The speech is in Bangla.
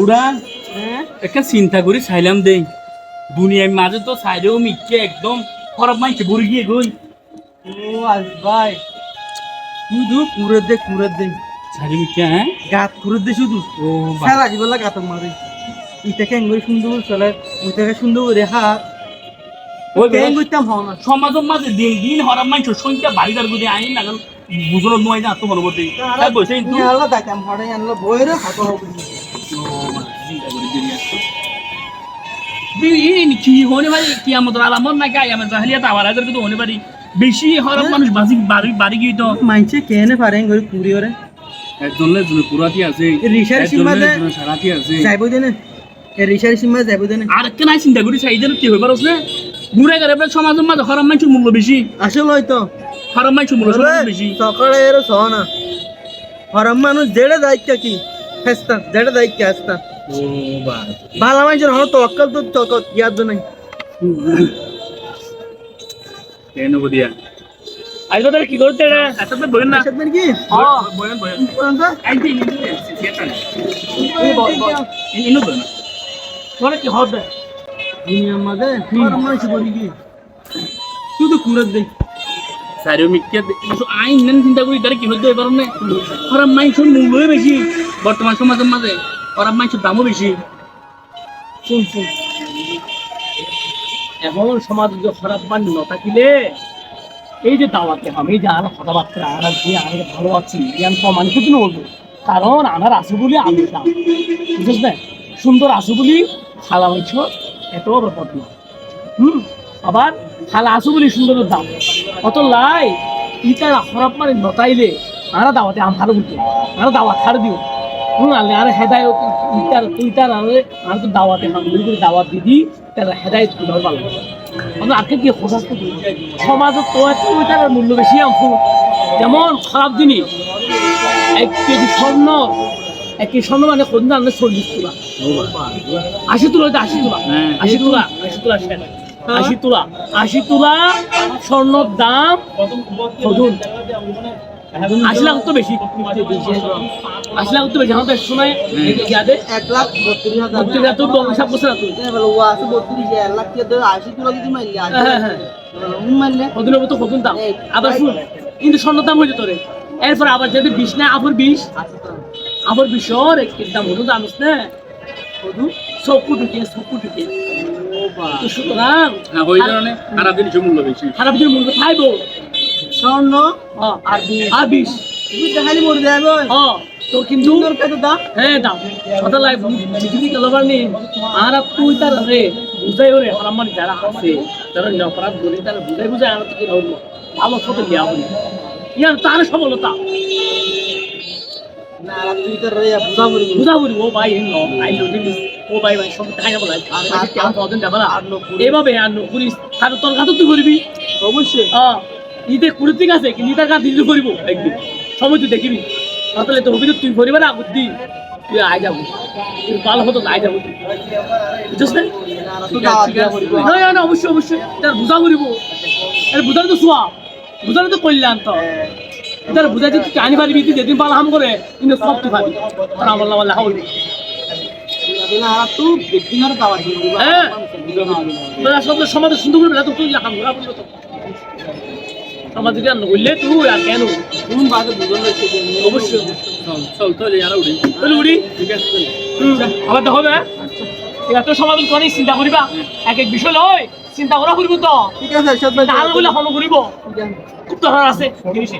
ওরা একটা চিন্তা করে চাইলাম দে দুনিয়ার মাঝে তো সাইডেও মিটকে একদম খারাপ মাইছে ভরে গিয়ে গই। ও আজ ভাই শুধু কুড়ে দে সাইডে মিটকে হ্যাঁ গাত কুড়ে দে শুধু ও সারা জীবন গাত মারে ইটাকে এঙ্গুরি সুন্দর চলে ওইটাকে সুন্দর করে হাত ওই কেন করতাম হও না সমাজের মাঝে দিন দিন হরাপ মাইছে সংখ্যা বাড়িদার গুদি আইন না বুঝলো নয় না তোমার মধ্যে তাই বলছে কিন্তু আল্লাহ দাইতাম হড়ে আনলো বইরে হাত হবে কি হনে ভাই কি আমাদের আলামত না গায় আমার জাহেলিয়াত আবার আজার কিন্তু হনে পারি বেশি হরাপ মানুষ বাজি বাড়ি গিয়ে তো মাইছে কেনে পারে এঙ্গুরি কুড়ি ওরে একজনের জন্য পুরাতি আছে রিসার সীমাতে সারাতি আছে যাইবো দেনে এ রিসার সীমা যাইবো দেনে আর কেন চিন্তা করি চাইদের কি হইবার আছে ঘুরে গেলে সমাজের মাঝে হরাপ মানুষের মূল্য বেশি আসলে হয়তো হরাপ মানুষের মূল্য বেশি সকালে এর সহনা হরাম মানুষ যেটা দায়িত্ব কি হেস্তা যেটা দায়িত্ব হেস্তা ও বা ভালো মানুষের হলো তক্কল তো তকত ইয়াদ নাই কেন বদিয়া আইবা তাহলে কি করতে রে এত তো বলেন না সেদিন কি হ্যাঁ বলেন কোন তো আই দিন সিয়াটা ইনো বলেন তোরা কি হবে দুনিয়ার মাঝে হরাম মানুষ বলি কি শুধু কুড়ে দে সারিও মিটকে আইন নেন চিন্তা করি তারা কি হইতে পারে না খারাপ মানুষের মূল্যই বেশি বর্তমান সমাজের মাঝে খারাপ মানুষের দামও বেশি শুন শুন এখন সমাজ যে খারাপ মান ন থাকিলে এই যে দাওয়াতে আমি যে আর কথাবার্তা আর যে আমি ভালো আছি জ্ঞান প্রমাণিত কিন্তু বলবো কারণ আমার আসু বলি আমি দাম বুঝছিস না সুন্দর আসু বলি খালা হইছ এত ব্যাপার না আবার খালা আসু বলি সুন্দরের দাম অত লাই ইটার খারাপ মানে নতাইলে আরা দাওয়াতে আম ভালো বলতো আরা দাওয়াত ছাড় দিও আলে আর হেদায়ত ইটার আর তো দাওয়াতে হাম করে দাওয়াত দিদি তার হেদায়ত করে ভালো আমরা আজকে কি খোঁজাস সমাজত তো ওইটার মূল্য বেশি অংশ যেমন খারাপ জিনিস 1 কেজি স্বর্ণ 1 কেজি স্বর্ণ মানে কোন দাম 40 তোলা 80 তোলা 80 তোলা 80 তোলা 80 তোলা 80 তোলা 80 তোলা স্বর্ণর দাম কত 80 লাখ তো বেশি 80 লাখ তো বেশি আমাদের শোনায় ইয়াদে 1,32,000 তো হিসাব করছে না তুই ও আছে 32 1 লাখ দিয়ে 80 তুলা যদি মাইলি হ্যাঁ মাইলে কদিন তো কদিন দাম আবার শুন কিন্তু স্বর্ণের দাম হয়ে তোরে এরপর আবার যদি 20 না আবার 20 আবার 20 ওর এক দাম হলো জানিস না কদু 100 টাকা ও বা তো সুতরাং না ওই কারণে খারাপ জিনিসের মূল্য বেশি খারাপ জিনিস মূল্য খাইবো স্বর্ণ আর 20 তুই দেখালি মরে যাবে তো কিন্তু সুন্দর কত দাম হ্যাঁ দাম কথা লাই পৃথিবী কালবার নেই আর তুই তার রে বুঝাই ওরে আমার যারা আছে যারা অপরাধ বলি তারা বুঝাই আর থেকে ধর্ম ভালো ফটো দেওয়া বলি ইয়ার তার সফলতা না আর তুই তো রে বুঝা বুঝাবুরি ও ভাই আই নো দিস ও ভাই সব দেখাই না বলাই আর কেমন পদন দেখালা এইভাবে আর পুলিশ তার তোর কাছে তুই করবি অবশ্যই ঈদে কুড়ি ঠিক আছে কিন্তু তার কাছে দিতে করিব একদিন সময় তুই দেখিবি তাহলে তো হবি তুই করিবে না বুদ্ধি তুই আয় যাবো তুই ভালো হতো আয় যাবো বুঝছিস না না অবশ্যই অবশ্যই তার বুঝা করিব এর বুঝালে তো শোয়া বুঝালে তো কল্যাণ তো তার বুঝাই তুই আনি পারবি তুই যেদিন পালা হাম করে কিন্তু সব তুই পাবি আল্লাহ আল্লাহ হবি হ্যাঁ সমাজে সুন্দর করবে না তো তুই হাম ঘোরা বললো তো সমাজ যদি আর নইলে তুই আর কেন কোন বাজে বুঝন অবশ্যই চল চল আর উড়ি উড়ি ঠিক আছে আবার দেখো না এত সমাধান করে চিন্তা করিবা এক এক বিষয় লয় চিন্তা করা করিব তো ঠিক আছে তাহলে বলে হল করিব খুব তো আছে জিনিস